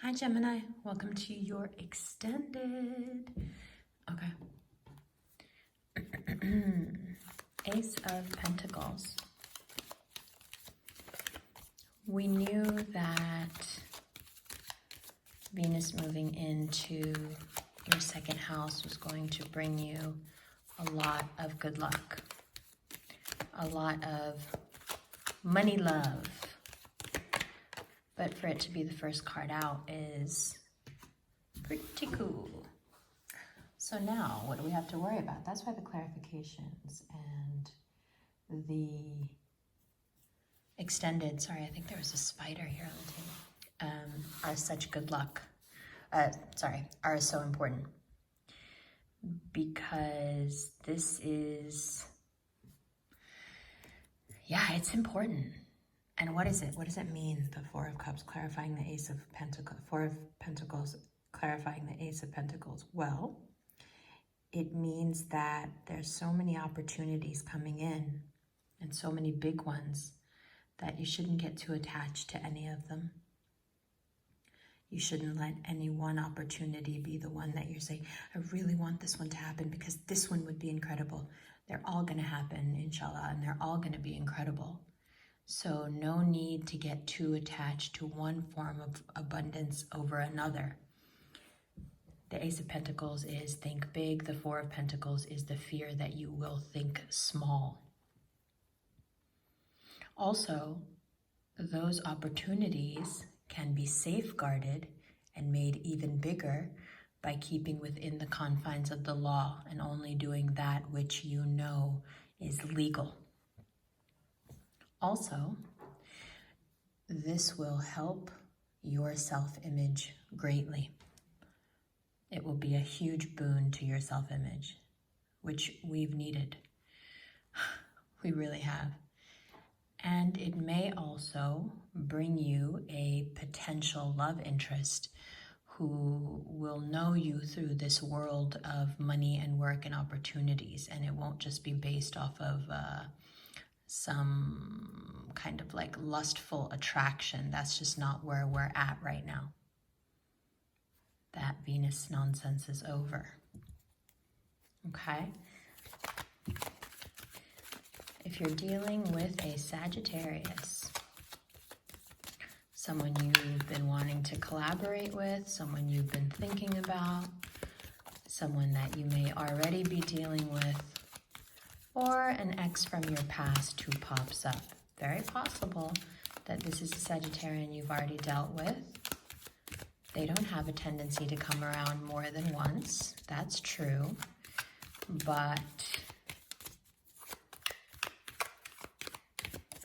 Hi Gemini, welcome to your extended. Okay. Ace of Pentacles. We knew that Venus moving into your second house was going to bring you a lot of good luck, a lot of money love. But for it to be the first card out is pretty cool. So now, what do we have to worry about? That's why the clarifications and the extended, sorry, I think there was a spider here on the table, are such good luck. Are so important. Because this is, yeah, it's important. And what is it? What does it mean? The Four of Cups clarifying the Ace of Pentacles, Four of Pentacles clarifying the Ace of Pentacles. Well, it means that there's so many opportunities coming in and so many big ones that you shouldn't get too attached to any of them. You shouldn't let any one opportunity be the one that you're saying, I really want this one to happen because this one would be incredible. They're all going to happen, inshallah, and they're all going to be incredible. So no need to get too attached to one form of abundance over another. The Ace of Pentacles is think big. The Four of Pentacles is the fear that you will think small. Also, those opportunities can be safeguarded and made even bigger by keeping within the confines of the law and only doing that which you know is legal. Also, this will help your self-image greatly. It will be a huge boon to your self-image, which we've needed. We really have. And it may also bring you a potential love interest who will know you through this world of money and work and opportunities. And it won't just be based off of some kind of like lustful attraction. That's just not where we're at right now. That Venus nonsense is over. Okay? If you're dealing with a Sagittarius, someone you've been wanting to collaborate with, someone you've been thinking about, someone that you may already be dealing with, or an ex from your past who pops up. Very possible that this is a Sagittarian you've already dealt with. They don't have a tendency to come around more than once. That's true. But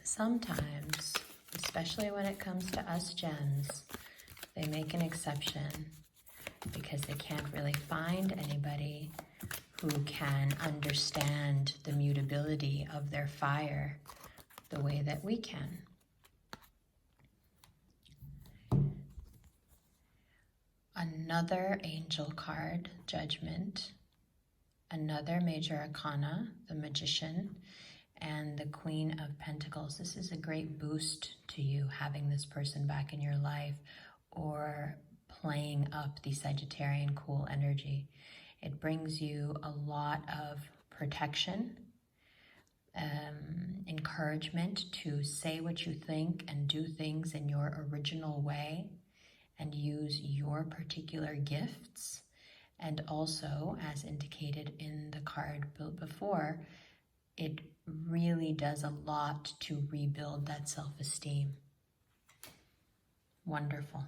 sometimes, especially when it comes to us gems, they make an exception because they can't really find anybody who can understand the mutability of their fire the way that we can. Another angel card, Judgment. Another major arcana, the Magician, and the Queen of Pentacles. This is a great boost to you, having this person back in your life or playing up the Sagittarian cool energy. It brings you a lot of protection, encouragement to say what you think and do things in your original way and use your particular gifts. And also, as indicated in the card before, it really does a lot to rebuild that self-esteem. Wonderful.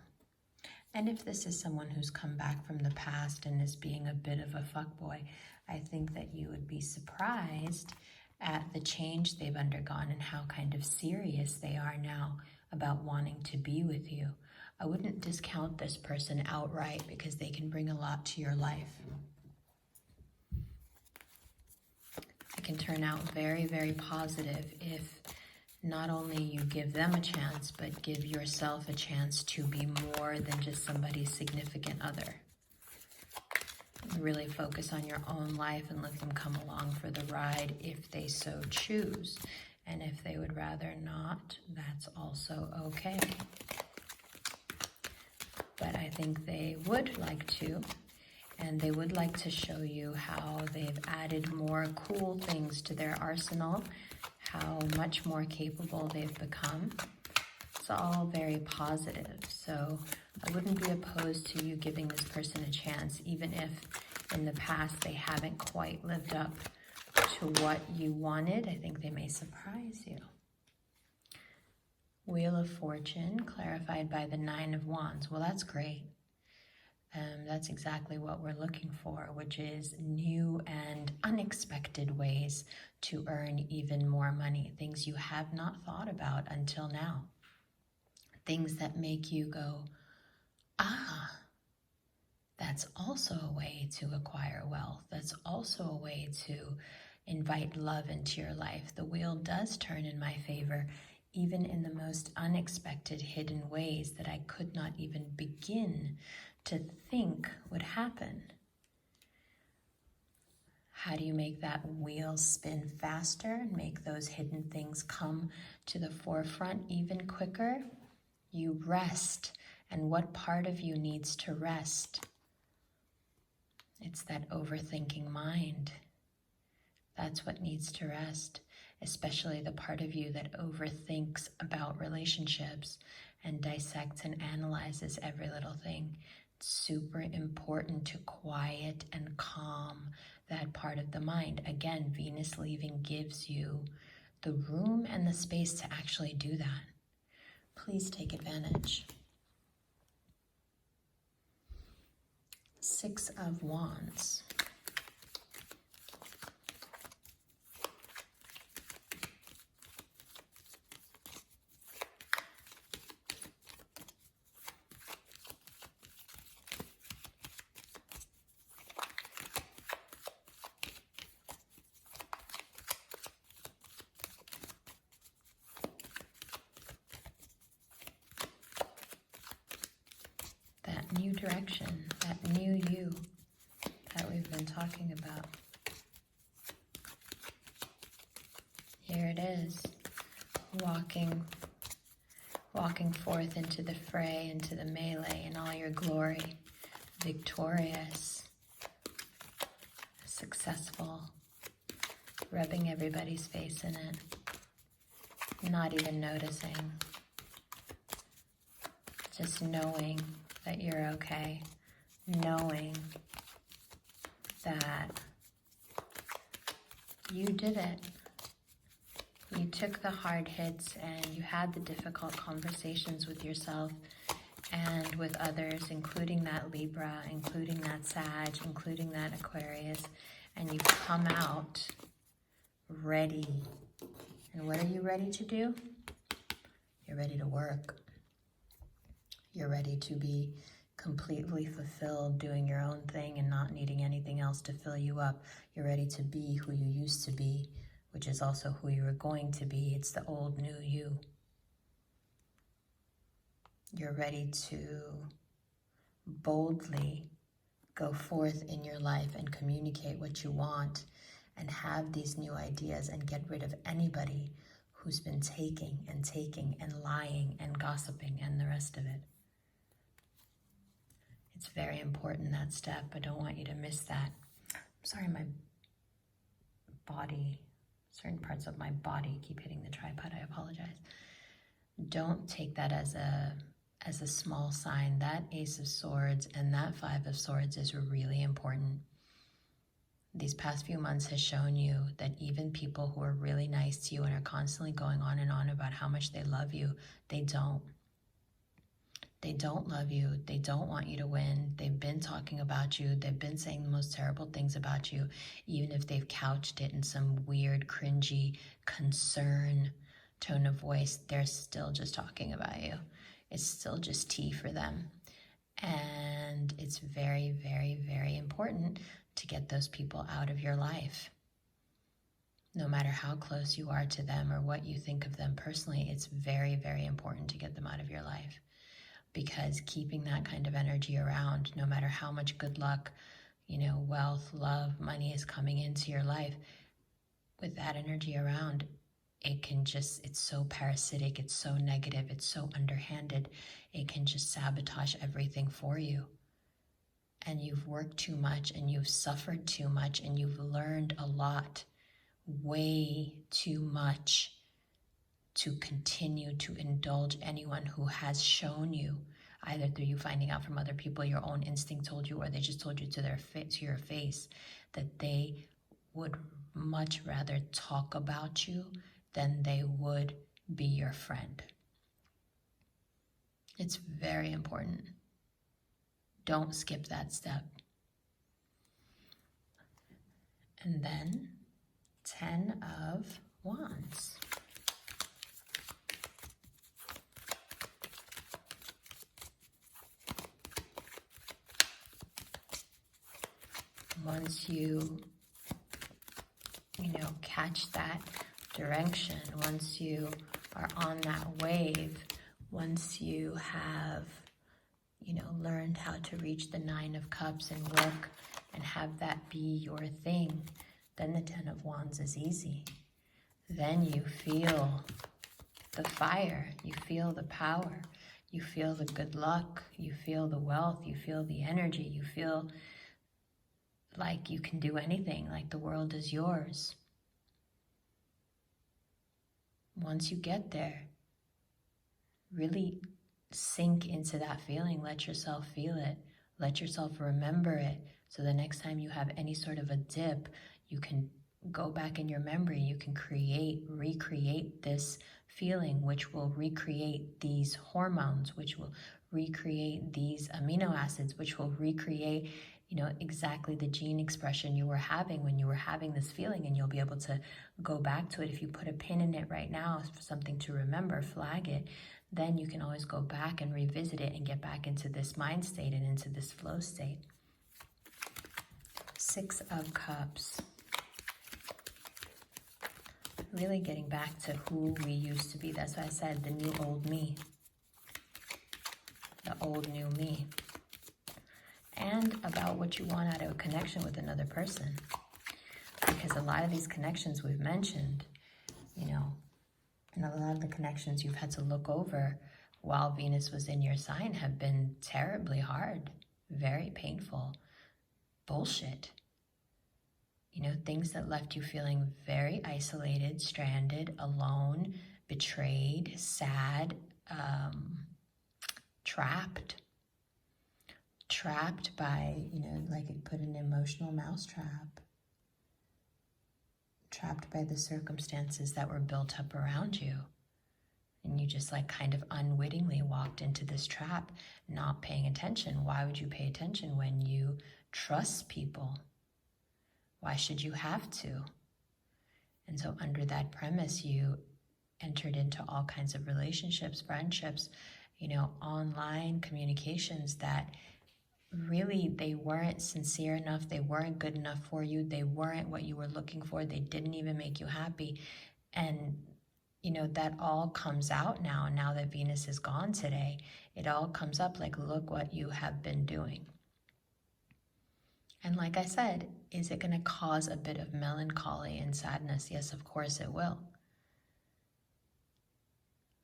And if this is someone who's come back from the past and is being a bit of a fuckboy, I think that you would be surprised at the change they've undergone and how kind of serious they are now about wanting to be with you. I wouldn't discount this person outright because they can bring a lot to your life. It can turn out very, very positive if not only you give them a chance, but give yourself a chance to be more than just somebody's significant other. Really focus on your own life and let them come along for the ride if they so choose. And if they would rather not, that's also okay. but I think they would like to. And they would like to show you how they've added more cool things to their arsenal, how much more capable they've become. It's all very positive. So I wouldn't be opposed to you giving this person a chance, even if in the past they haven't quite lived up to what you wanted. I think they may surprise you. Wheel of Fortune, clarified by the Nine of Wands. Well, that's great. That's exactly what we're looking for, which is new and unexpected ways to earn even more money, things you have not thought about until now. Things that make you go, ah, that's also a way to acquire wealth. That's also a way to invite love into your life. The wheel does turn in my favor, even in the most unexpected hidden ways that I could not even begin to think would happen. How do you make that wheel spin faster and make those hidden things come to the forefront even quicker? You rest. And what part of you needs to rest? It's that overthinking mind. That's what needs to rest, especially the part of you that overthinks about relationships and dissects and analyzes every little thing. It's super important to quiet and calm that part of the mind. Again, Venus leaving gives you the room and the space to actually do that. Please take advantage. Six of Wands. New direction, that new you that we've been talking about. Here it is, walking forth into the fray, into the melee in all your glory, victorious, successful, rubbing everybody's face in it, not even noticing, just knowing that you're okay, knowing that you did it. You took the hard hits and you had the difficult conversations with yourself and with others, including that Libra, including that Sag, including that Aquarius, and you've come out ready. And what are you ready to do? You're ready to work. You're ready to be completely fulfilled, doing your own thing and not needing anything else to fill you up. You're ready to be who you used to be, which is also who you were going to be. It's the old new you. You're ready to boldly go forth in your life and communicate what you want and have these new ideas and get rid of anybody who's been taking and lying and gossiping and the rest of it. It's very important, that step. I don't want you to miss that. I'm sorry, my body, certain parts of my body keep hitting the tripod. I apologize. Don't take that as a small sign. That Ace of Swords and that Five of Swords is really important. These past few months has shown you that even people who are really nice to you and are constantly going on and on about how much they love you, they don't. They don't love you. They don't want you to win. They've been talking about you. They've been saying the most terrible things about you, even if they've couched it in some weird, cringy, concern tone of voice. They're still just talking about you. It's still just tea for them. And it's very, very, very important to get those people out of your life. No matter how close you are to them or what you think of them personally, it's very, very important to get them out of your life. Because keeping that kind of energy around, no matter how much good luck, wealth, love, money is coming into your life, with that energy around, it can just, it's so parasitic, it's so negative, it's so underhanded, it can just sabotage everything for you. And you've worked too much, and you've suffered too much, and you've learned a lot, way too much, to continue to indulge anyone who has shown you, either through you finding out from other people, your own instinct told you, or they just told you to your face, that they would much rather talk about you than they would be your friend. It's very important. Don't skip that step. And then 10 of Wands. Once you catch that direction, once you are on that wave, once you have, learned how to reach the 9 of Cups and work and have that be your thing, then the 10 of Wands is easy. Then you feel the fire, you feel the power, you feel the good luck, you feel the wealth, you feel the energy, you feel like you can do anything, like the world is yours. Once you get there, really sink into that feeling. Let yourself feel it. Let yourself remember it. So the next time you have any sort of a dip, you can go back in your memory. You can recreate this feeling, which will recreate these hormones, which will recreate these amino acids, which will recreate exactly the gene expression you were having when you were having this feeling, and you'll be able to go back to it. If you put a pin in it right now, something to remember, flag it, then you can always go back and revisit it and get back into this mind state and into this flow state. 6 of Cups. Really getting back to who we used to be. That's why I said the new old me. The old new me. And about what you want out of a connection with another person. Because a lot of these connections we've mentioned, and a lot of the connections you've had to look over while Venus was in your sign have been terribly hard, very painful, bullshit. Things that left you feeling very isolated, stranded, alone, betrayed, sad, trapped by, like it put an emotional mousetrap, trapped by the circumstances that were built up around you. And you just kind of unwittingly walked into this trap, not paying attention. Why would you pay attention when you trust people? Why should you have to? And so under that premise, you entered into all kinds of relationships, friendships, online communications that really, they weren't sincere enough. They weren't good enough for you. They weren't what you were looking for. They didn't even make you happy. And, that all comes out now that Venus is gone today. It all comes up like, look what you have been doing. And like I said, is it going to cause a bit of melancholy and sadness? Yes, of course it will.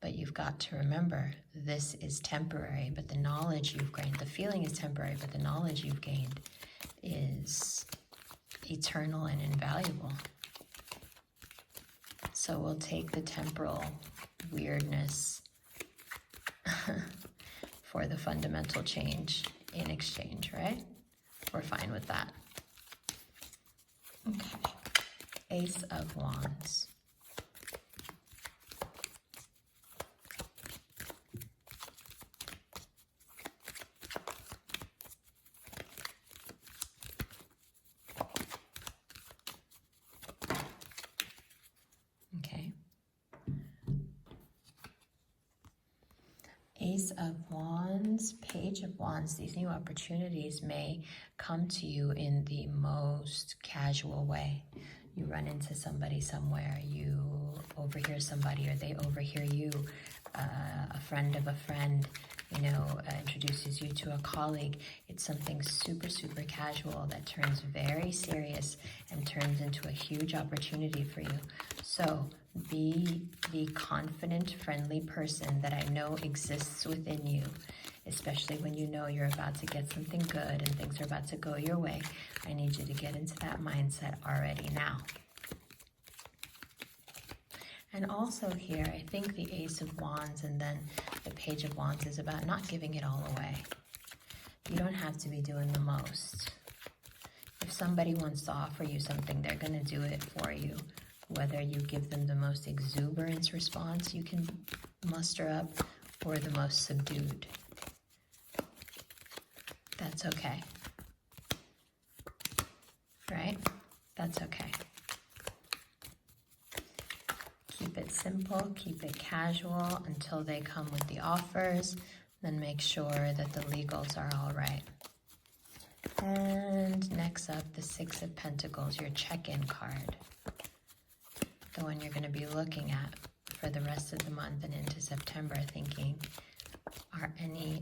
But you've got to remember, this is temporary, but the knowledge you've gained, the feeling is temporary, but the knowledge you've gained is eternal and invaluable. So we'll take the temporal weirdness for the fundamental change in exchange, right? We're fine with that. Okay. Ace of Wands. Ace of Wands, Page of Wands. These new opportunities may come to you in the most casual way. You run into somebody somewhere, you overhear somebody, or they overhear you, a friend of a friend, introduces you to a colleague. It's something super, super casual that turns very serious and turns into a huge opportunity for you. So be the confident, friendly person that I know exists within you, especially when you know you're about to get something good and things are about to go your way. I need you to get into that mindset already now. And also here, I think the Ace of Wands and then the Page of Wands is about not giving it all away. You don't have to be doing the most. If somebody wants to offer you something, they're going to do it for you. Whether you give them the most exuberance response you can muster up or the most subdued. That's okay. Right? That's okay. Keep it simple, keep it casual until they come with the offers. Then make sure that the legals are all right. And next up, the Six of Pentacles, your check-in card. The one you're going to be looking at for the rest of the month and into September, thinking, are any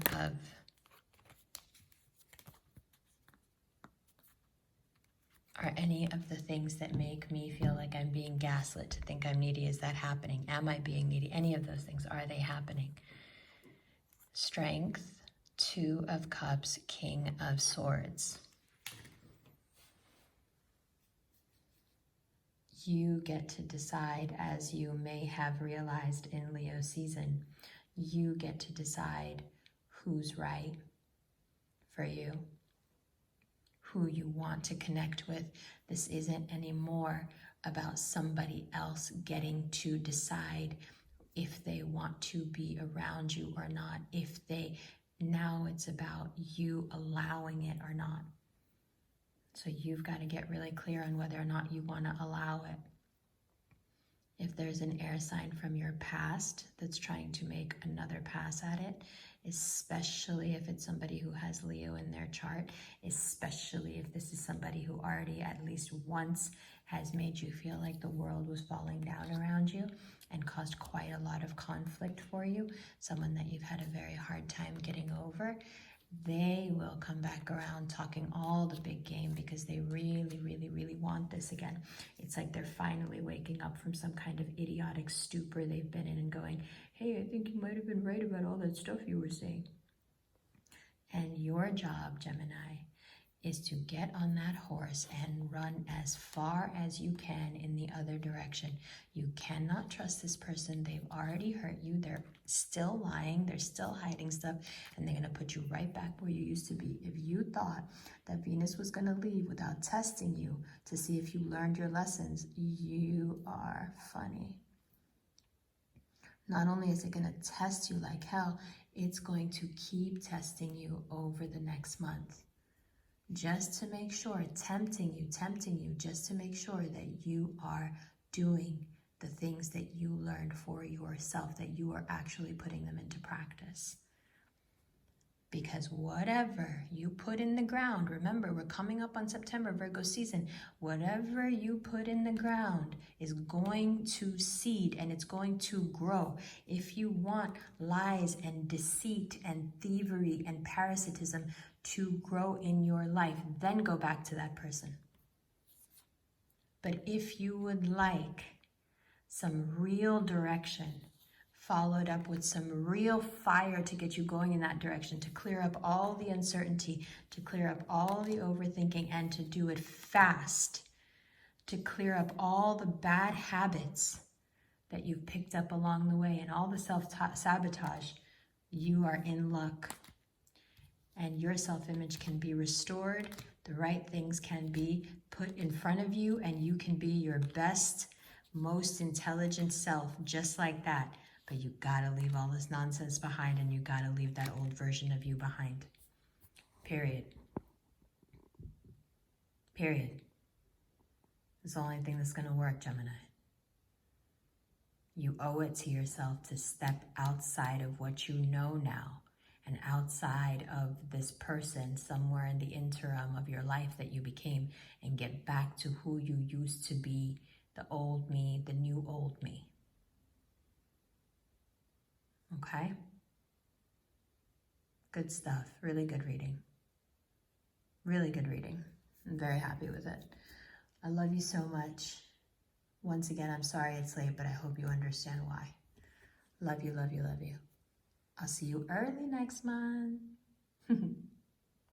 of the things that make me feel like I'm being gaslit to think I'm needy, is that happening? Am I being needy? Any of those things, are they happening? Strength, Two of Cups, King of Swords. You get to decide, as you may have realized in Leo season, you get to decide who's right for you, who you want to connect with. This isn't anymore about somebody else getting to decide if they want to be around you or not. Now it's about you allowing it or not. So you've got to get really clear on whether or not you want to allow it. If there's an air sign from your past that's trying to make another pass at it, especially if it's somebody who has Leo in their chart, especially if this is somebody who already at least once has made you feel like the world was falling down around you and caused quite a lot of conflict for you, someone that you've had a very hard time getting over, they will come back around talking all the big game because they really, really, really want this again. It's like they're finally waking up from some kind of idiotic stupor they've been in and going, hey, I think you might have been right about all that stuff you were saying. And your job, Gemini, is to get on that horse and run as far as you can in the other direction. You cannot trust this person. They've already hurt you. They're still lying. They're still hiding stuff. And they're going to put you right back where you used to be. If you thought that Venus was going to leave without testing you to see if you learned your lessons, you are funny. Not only is it going to test you like hell, it's going to keep testing you over the next month. Just to make sure, tempting you, just to make sure that you are doing the things that you learned for yourself, that you are actually putting them into practice. Because whatever you put in the ground, remember, we're coming up on September, Virgo season, whatever you put in the ground is going to seed and it's going to grow. If you want lies and deceit and thievery and parasitism to grow in your life, then go back to that person. But if you would like some real direction, followed up with some real fire to get you going in that direction, to clear up all the uncertainty, to clear up all the overthinking, and to do it fast, to clear up all the bad habits that you've picked up along the way and all the self-sabotage, you are in luck. And your self-image can be restored, the right things can be put in front of you, and you can be your best, most intelligent self, just like that. But you gotta leave all this nonsense behind, and you gotta leave that old version of you behind. Period. Period. It's the only thing that's gonna work, Gemini. You owe it to yourself to step outside of what you know now and outside of this person somewhere in the interim of your life that you became, and get back to who you used to be, the old me, the new old me. Okay? Good stuff. Really good reading. Really good reading. I'm very happy with it. I love you so much. Once again, I'm sorry it's late, but I hope you understand why. Love you, love you, love you. I'll see you early next month.